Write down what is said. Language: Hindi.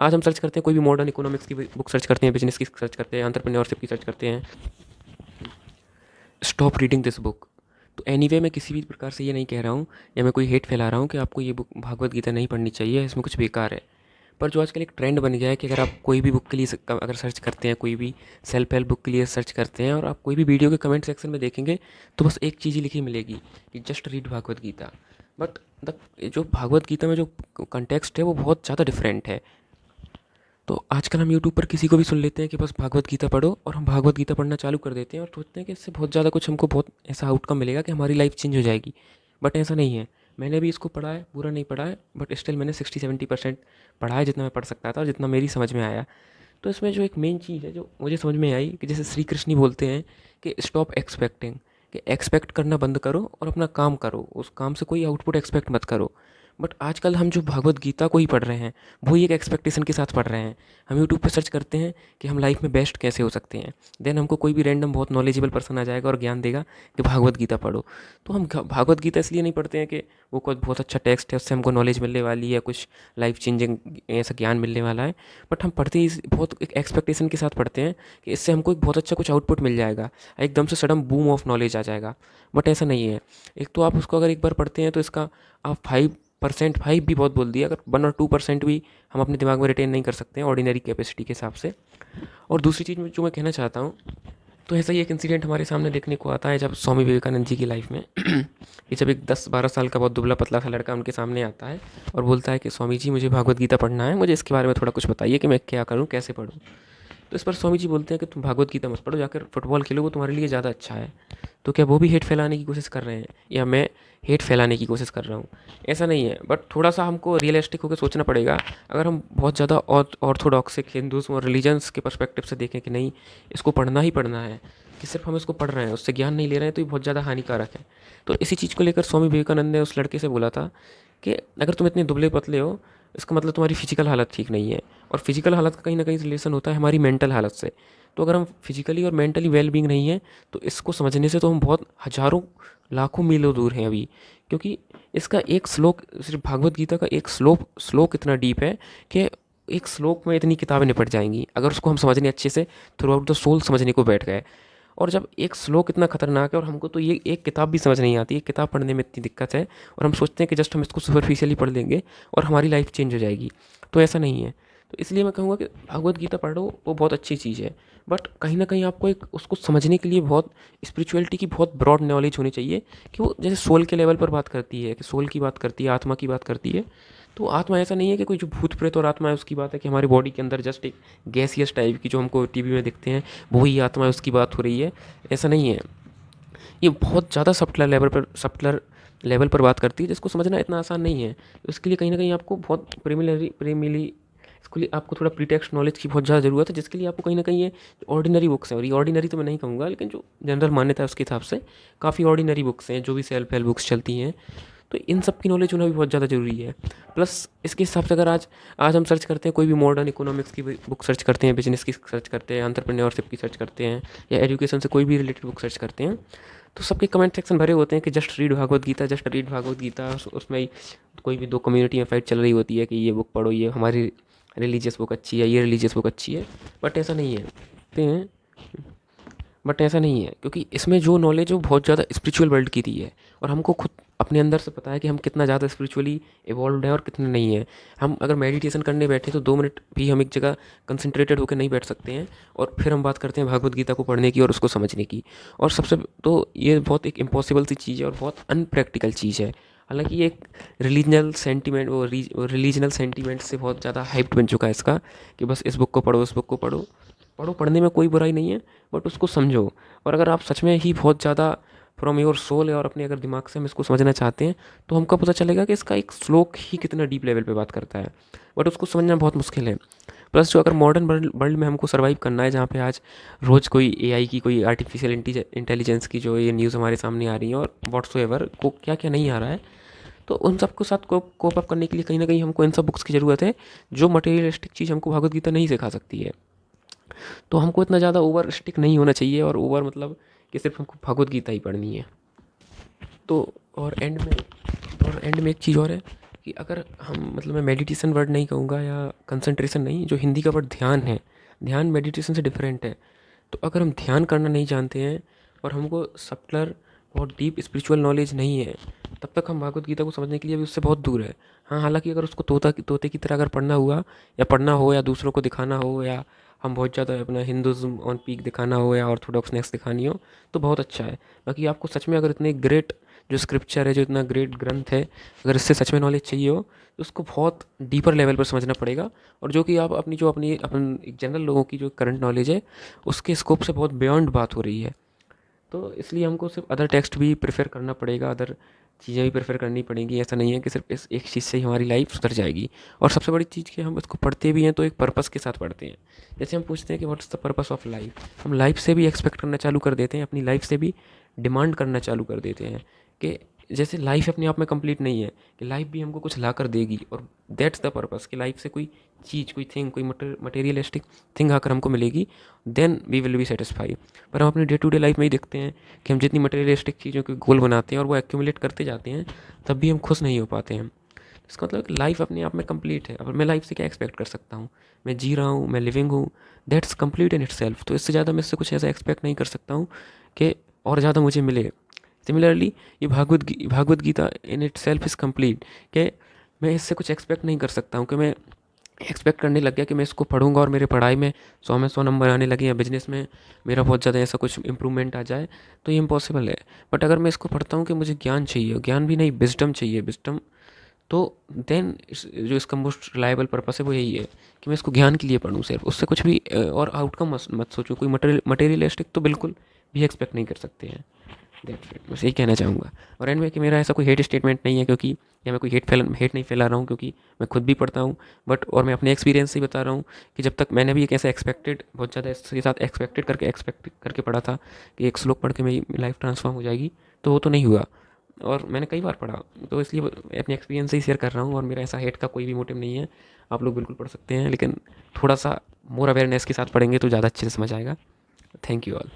आज हम सर्च करते हैं कोई भी मॉडर्न इकोनॉमिक्स की बुक सर्च करते हैं, बिजनेस की सर्च करते हैं, एंटरप्रेन्योरशिप की सर्च करते हैं, स्टॉप रीडिंग दिस बुक। तो एनीवे मैं किसी भी प्रकार से ये नहीं कह रहा हूँ या मैं कोई हेट फैला रहा हूँ कि आपको ये बुक भागवत गीता नहीं पढ़नी चाहिए, इसमें कुछ बेकार है। पर जो आजकल एक ट्रेंड बन गया है कि अगर आप कोई भी बुक के लिए अगर सर्च करते हैं, कोई भी सेल्फ हेल्प बुक के लिए सर्च करते हैं और आप कोई भी वीडियो के कमेंट सेक्शन में देखेंगे तो बस एक चीज़ ही लिखी मिलेगी कि just read Bhagavad Gita. But the जो भागवत गीता में जो कंटेक्स्ट है वो बहुत ज़्यादा डिफरेंट है। तो आजकल हम यूट्यूब पर किसी को भी सुन लेते हैं कि बस भागवत गीता पढ़ो, और हम भागवत गीता पढ़ना चालू कर देते हैं और सोचते हैं कि इससे बहुत ज़्यादा कुछ हमको बहुत ऐसा आउटकम मिलेगा कि हमारी लाइफ चेंज हो जाएगी। बट ऐसा नहीं है। मैंने भी इसको पढ़ा है, पूरा नहीं पढ़ा है, बट स्टिल मैंने 60-70% पढ़ा है, जितना मैं पढ़ सकता था और जितना मेरी समझ में आया। तो इसमें जो एक मेन चीज़ है जो मुझे समझ में आई कि जैसे श्री कृष्ण ही बोलते हैं कि स्टॉप एक्सपेक्टिंग, कि एक्सपेक्ट करना बंद करो और अपना काम करो, उस काम से कोई आउटपुट एक्सपेक्ट मत करो। बट आजकल हम जो भगवत गीता को ही पढ़ रहे हैं वो ही एक एक्सपेक्टेशन के साथ पढ़ रहे हैं। हम यूट्यूब पे सर्च करते हैं कि हम लाइफ में बेस्ट कैसे हो सकते हैं, देन हमको कोई भी रैंडम बहुत नॉलेजेबल पर्सन आ जाएगा और ज्ञान देगा कि भागवत गीता पढ़ो। तो हम भागवत गीता इसलिए नहीं पढ़ते हैं कि वो कोई बहुत अच्छा टेक्स्ट है, उससे हमको नॉलेज मिलने वाली है, कुछ लाइफ चेंजिंग ऐसा ज्ञान मिलने वाला है। बट हम पढ़ते ही बहुत एक एक्सपेक्टेशन के साथ पढ़ते हैं कि इससे हमको एक बहुत अच्छा कुछ आउटपुट मिल जाएगा, एकदम से सडन बूम ऑफ नॉलेज आ जाएगा। बट ऐसा नहीं है। एक तो आप उसको अगर एक बार पढ़ते हैं तो इसका आप 5%, 5 भी बहुत बोल दिया, अगर 1 और 2% भी हम अपने दिमाग में रिटेन नहीं कर सकते हैं ऑर्डिनरी कैपेसिटी के हिसाब से। और दूसरी चीज़ जो मैं कहना चाहता हूँ, तो ऐसा ही एक इंसिडेंट हमारे सामने देखने को आता है जब स्वामी विवेकानंद जी की लाइफ में कि जब एक 10-12 साल का बहुत दुबला पतला सा लड़का उनके सामने आता है और बोलता है कि स्वामी जी मुझे भागवत गीता पढ़ना है, मुझे इसके बारे में थोड़ा कुछ बताइए कि मैं क्या करूँ, कैसे पढूँ। तो इस पर स्वामी जी बोलते हैं कि तुम भागवत गीता मत पढ़ो, जाकर फुटबॉल खेलो, वो तुम्हारे लिए ज़्यादा अच्छा है। तो क्या वो भी हेट फैलाने की कोशिश कर रहे हैं या मैं हेट फैलाने की कोशिश कर रहा हूँ? ऐसा नहीं है, बट थोड़ा सा हमको रियलिस्टिक होकर सोचना पड़ेगा। अगर हम बहुत ज़्यादा ऑर्थोडॉक्सिक हिंदुज़्म और रिलीजन्स के पर्सपेक्टिव से देखें कि नहीं, इसको पढ़ना ही पढ़ना है, कि सिर्फ हम इसको पढ़ रहे हैं, उससे ज्ञान नहीं ले रहे हैं, तो ये बहुत ज़्यादा हानिकारक है। तो इसी चीज़ को लेकर स्वामी विवेकानंद ने उस लड़के से बोला था कि अगर तुम इतने दुबले पतले हो, इसका मतलब तुम्हारी फिजिकल हालत ठीक नहीं है। और फिजिकल हालत का कहीं ना कहीं रिलेशन होता है हमारी मेंटल हालत से। तो अगर हम फिजिकली और मेंटली वेल बींग नहीं है, तो इसको समझने से तो हम बहुत हज़ारों लाखों मीलों दूर हैं अभी। क्योंकि इसका एक श्लोक, सिर्फ भागवत गीता का एक श्लोक इतना डीप है कि एक श्लोक में इतनी किताबें निपट जाएंगी अगर उसको हम समझने अच्छे से थ्रू आउट द सोल समझने को बैठ गए। और जब एक श्लोक इतना खतरनाक है और हमको तो ये एक किताब भी समझ नहीं आती, एक किताब पढ़ने में इतनी दिक्कत है, और हम सोचते हैं कि जस्ट हम इसको सुपरफिशियली पढ़ लेंगे और हमारी लाइफ चेंज हो जाएगी। तो ऐसा नहीं है। तो इसलिए मैं कहूँगा कि भगवत गीता पढ़ो, वो बहुत अच्छी चीज़ है। बट कहीं ना कहीं आपको एक उसको समझने के लिए बहुत स्पिरिचुअलिटी की बहुत ब्रॉड नॉलेज होनी चाहिए, कि वो जैसे सोल के लेवल पर बात करती है, कि सोल की बात करती है, आत्मा की बात करती है। तो आत्मा ऐसा नहीं है कि कोई जो भूत प्रेत और आत्मा है उसकी बात है, कि हमारी बॉडी के अंदर जस्ट एक गैसियस टाइप की जो हमको टीवी में दिखते हैं वही आत्मा है, उसकी बात हो रही है। ऐसा नहीं है। ये बहुत ज़्यादा सब्टलर लेवल पर बात करती है, जिसको समझना इतना आसान नहीं है। तो इसके लिए कहीं ना कहीं आपको बहुत प्रेमिली इसके लिए आपको थोड़ा प्रीटेक्स्ट नॉलेज की बहुत ज़्यादा ज़रूरत है, जिसके लिए आपको कहीं ना कहीं ये ऑर्डिनरी बुक्स हैं, और ये ऑर्डिनरी तो मैं नहीं कहूँगा, लेकिन जो जनरल मान्यता है उसके हिसाब से काफ़ी ऑर्डिनरी बुक्स हैं, जो भी सेल्फ हेल्प बुक्स चलती हैं। तो इन सब की नॉलेज होना भी बहुत ज़्यादा ज़रूरी है। प्लस इसके हिसाब से अगर आज आज हम सर्च करते हैं कोई भी मॉडर्न इकोनॉमिक्स की बुक सर्च करते हैं, बिजनेस की सर्च करते हैं, एंटरप्रेन्योरशिप की सर्च करते हैं, या एजुकेशन से कोई भी रिलेटेड बुक सर्च करते हैं, तो सबके कमेंट सेक्शन भरे होते हैं कि just read Bhagavad Gita, just read Bhagavad Gita. उसमें ही कोई भी दो कम्युनिटी में फाइट चल रही होती है कि ये बुक पढ़ो, ये हमारी रिलीजियस बुक अच्छी है, ये रिलीजियस बुक अच्छी है। बट ऐसा नहीं है। हैं बट ऐसा नहीं है, क्योंकि इसमें जो नॉलेज है वो बहुत ज़्यादा स्पिरिचुअल वर्ल्ड की दी है, और हमको खुद अपने अंदर से पता है कि हम कितना ज़्यादा स्पिरिचुअली इवॉल्व हैं और कितने नहीं हैं। हम अगर मेडिटेशन करने बैठे तो 2 मिनट भी हम एक जगह कंसंट्रेटेड होकर नहीं बैठ सकते हैं, और फिर हम बात करते हैं भागवत गीता को पढ़ने की और उसको समझने की। और सबसे तो ये बहुत एक इम्पॉसिबल सी चीज़ है और बहुत अनप्रैक्टिकल चीज़ है। हालांकि ये एक रिलीजनल सेंटीमेंट, वो रिलीजनल सेंटीमेंट से बहुत ज़्यादा हाइप्ड बन चुका है इसका, कि बस इस बुक को पढ़ो, उस बुक को पढ़ो। पढ़ो, पढ़ने में कोई बुराई नहीं है, बट उसको समझो। और अगर आप सच में ही बहुत ज़्यादा फ्रॉम योर सोल है और अपने अगर दिमाग से हम इसको समझना चाहते हैं, तो हमको पता चलेगा कि इसका एक श्लोक ही कितना डीप लेवल पे बात करता है, बट उसको समझना बहुत मुश्किल है। प्लस जो अगर मॉडर्न वर्ल्ड में हमको सर्वाइव करना है, जहाँ पे आज रोज़ कोई एआई की, कोई आर्टिफिशियल इंटेलिजेंस की जो ये न्यूज़ हमारे सामने आ रही है, और व्हाट्सोएवर को क्या क्या नहीं आ रहा है, तो उन सब के साथ कोप अप करने के लिए कहीं ना कहीं हमको इन सब बुक्स की ज़रूरत है, जो मटेरियलिस्टिक चीज़ हमको भगवत गीता नहीं सिखा सकती है। तो हमको इतना ज़्यादा ओवर स्टिक नहीं होना चाहिए, और ओवर मतलब कि सिर्फ हमको भगवत गीता ही पढ़नी है। तो और एंड में एक चीज़ और है कि अगर हम मतलब मैं मेडिटेशन वर्ड नहीं कहूँगा या कंसंट्रेशन नहीं, जो हिंदी का वर्ड ध्यान है, ध्यान मेडिटेशन से डिफरेंट है। तो अगर हम ध्यान करना नहीं जानते हैं और हमको सब्टलर और डीप स्पिरिचुअल नॉलेज नहीं है, तब तक हम भागवत गीता को समझने के लिए अभी उससे बहुत दूर है। हाँ, हालांकि अगर उसको तोते की तरह अगर पढ़ना हुआ या पढ़ना हो या दूसरों को दिखाना हो या हम बहुत ज़्यादा अपना हिंदुज़्म ऑन पीक दिखाना हो या ऑर्थोडॉक्सनेस दिखानी हो तो बहुत अच्छा है। बाकी आपको सच में अगर इतने ग्रेट जो स्क्रिप्चर है, जो इतना ग्रेट ग्रंथ है, अगर इससे सच में नॉलेज चाहिए हो तो उसको बहुत डीपर लेवल पर समझना पड़ेगा। और जो कि आप अपनी जो अपनी अपन एक जनरल लोगों की जो करंट नॉलेज है उसके स्कोप से बहुत बियॉन्ड बात हो रही है। तो इसलिए हमको सिर्फ अदर टेक्स्ट भी प्रेफर करना पड़ेगा, अदर चीज़ें भी प्रेफर करनी पड़ेंगी। ऐसा नहीं है कि सिर्फ इस एक चीज़ से ही हमारी लाइफ सुधर जाएगी। और सबसे बड़ी चीज़ कि हम इसको पढ़ते भी हैं तो एक पर्पस के साथ पढ़ते हैं। जैसे हम पूछते हैं कि what is the purpose of life, हम लाइफ से भी एक्सपेक्ट करना चालू कर देते हैं, अपनी लाइफ से भी डिमांड करना चालू कर देते हैं कि जैसे लाइफ अपने आप में कंप्लीट नहीं है, कि लाइफ भी हमको कुछ ला कर देगी। और दैट्स द पर्पस कि लाइफ से कोई चीज़, कोई थिंग, कोई मटेरियलिस्टिक थिंग आकर हमको मिलेगी, then we will be satisfy. पर हम अपनी डे टू डे लाइफ में ही देखते हैं कि हम जितनी मटेरियलिस्टिक चीज़ों के गोल बनाते हैं और वो एक्यूमुलेट करते जाते हैं, तब भी हम खुश नहीं हो पाते हैं। इसका मतलब कि लाइफ अपने आप में कंप्लीट है। अब मैं लाइफ से क्या एक्सपेक्ट कर सकता हूँ? मैं जी रहा हूँ, मैं लिविंग हूँ, दैट्स कंप्लीट इन इटसेल्फ। तो इससे ज़्यादा मैं इससे कुछ ऐसा एक्सपेक्ट नहीं कर सकता हूँ कि और ज़्यादा मुझे मिले। सिमिलरली ये Bhagavad Gita in itself is complete, कि मैं इससे कुछ एक्सपेक्ट नहीं कर सकता हूँ कि मैं एक्सपेक्ट करने लग गया कि मैं इसको पढ़ूंगा और मेरे पढ़ाई में 100 में 100 नंबर आने लगे या बिजनेस में मेरा बहुत ज़्यादा ऐसा कुछ इंप्रूवमेंट आ जाए, तो ये इम्पॉसिबल है। बट अगर मैं इसको पढ़ता हूँ कि मुझे ज्ञान चाहिए, ज्ञान भी नहीं विजडम चाहिए, विजडम, तो देन जो इसका मोस्ट रिलायबल पर्पस है वो यही है कि मैं इसको ज्ञान के लिए पढूँ सिर्फ, उससे कुछ भी और आउटकम मत सोचो। कोई मटेरियलिस्टिक तो बिल्कुल भी एक्सपेक्ट नहीं कर सकते हैं। दैट्स इट, बस यही कहना चाहूँगा। और एंड में कि मेरा ऐसा कोई हेट स्टेटमेंट नहीं है, क्योंकि या मैं कोई हेट नहीं फैला रहा हूँ, क्योंकि मैं खुद भी पढ़ता हूँ। बट और मैं अपने एक्सपीरियंस से ही बता रहा हूँ कि जब तक मैंने भी एक ऐसा एक्सपेक्टेड, बहुत ज़्यादा इसके साथ एक्सपेक्ट करके पढ़ा था कि एक श्लोक पढ़ के मेरी लाइफ ट्रांसफॉर्म हो जाएगी, तो वो तो नहीं हुआ। और मैंने कई बार पढ़ा, तो इसलिए मैं अपने एक्सपीरियंस से ही शेयर कर रहा हूँ। और मेरा ऐसा हेट का कोई भी मोटिव नहीं है। आप लोग बिल्कुल पढ़ सकते हैं, लेकिन थोड़ा सा मोर अवेयरनेस के साथ पढ़ेंगे तो ज़्यादा अच्छे से समझ आएगा। Thank you all.